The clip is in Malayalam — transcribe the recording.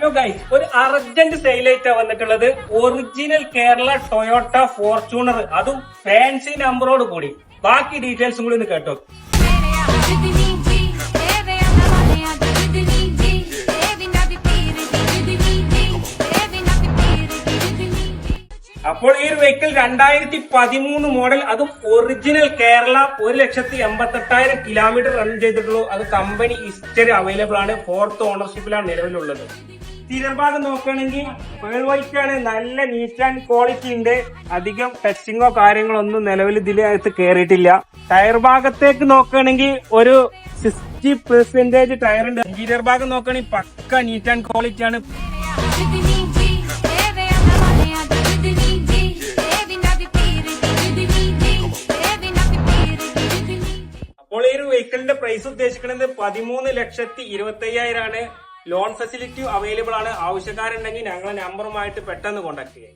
ഹലോ ഗൈസ്, ഒരു അർജന്റ് സെയിലായിട്ടാ വന്നിട്ടുള്ളത്. ഒറിജിനൽ കേരള ടൊയോട്ട ഫോർച്യൂണർ, അതും ഫാൻസി നമ്പറോട് കൂടി. ബാക്കി ഡീറ്റെയിൽസും കൂടി ഒന്ന് കേട്ടോ. അപ്പോൾ ഈ ഒരു വെഹിക്കിൾ 2013 മോഡൽ, അതും ഒറിജിനൽ കേരള, 1,88,000 കിലോമീറ്റർ റൺ ചെയ്തിട്ടുള്ളൂ. അത് കമ്പനി ഹിസ്റ്ററി അവൈലബിൾ ആണ്. 4th ഓണർഷിപ്പിലാണ് നിലവിലുള്ളത്. സ്റ്റീരിയർ ഭാഗം നോക്കുകയാണെങ്കിൽ പേൾ വൈറ്റ് ആണ്. നല്ല നീറ്റ് ആൻഡ് ക്വാളിറ്റി ഉണ്ട്. അധികം ടെസ്റ്റിങ്ങോ കാര്യങ്ങളോ ഒന്നും നിലവിൽ ഇതിനകത്ത് കയറിയിട്ടില്ല. ടയർ ഭാഗത്തേക്ക് നോക്കുകയാണെങ്കിൽ ഒരു 60% ടയർ ഉണ്ട്. ഇന്റീരിയർ ഭാഗം നോക്കുകയാണെങ്കിൽ പക്ക നീറ്റ് ആൻഡ് ക്വാളിറ്റി ആണ്. അപ്പോൾ ഈ ഒരു വെഹിക്കിളിന്റെ പ്രൈസ് ഉദ്ദേശിക്കുന്നത് 13,25,000 ആണ്. ലോൺ ഫെസിലിറ്റി അവൈലബിൾ ആണ്. ആവശ്യക്കാരുണ്ടെങ്കിൽ ഞങ്ങളെ നമ്പറുമായിട്ട് പെട്ടെന്ന് കോൺടാക്ട് ചെയ്യാം.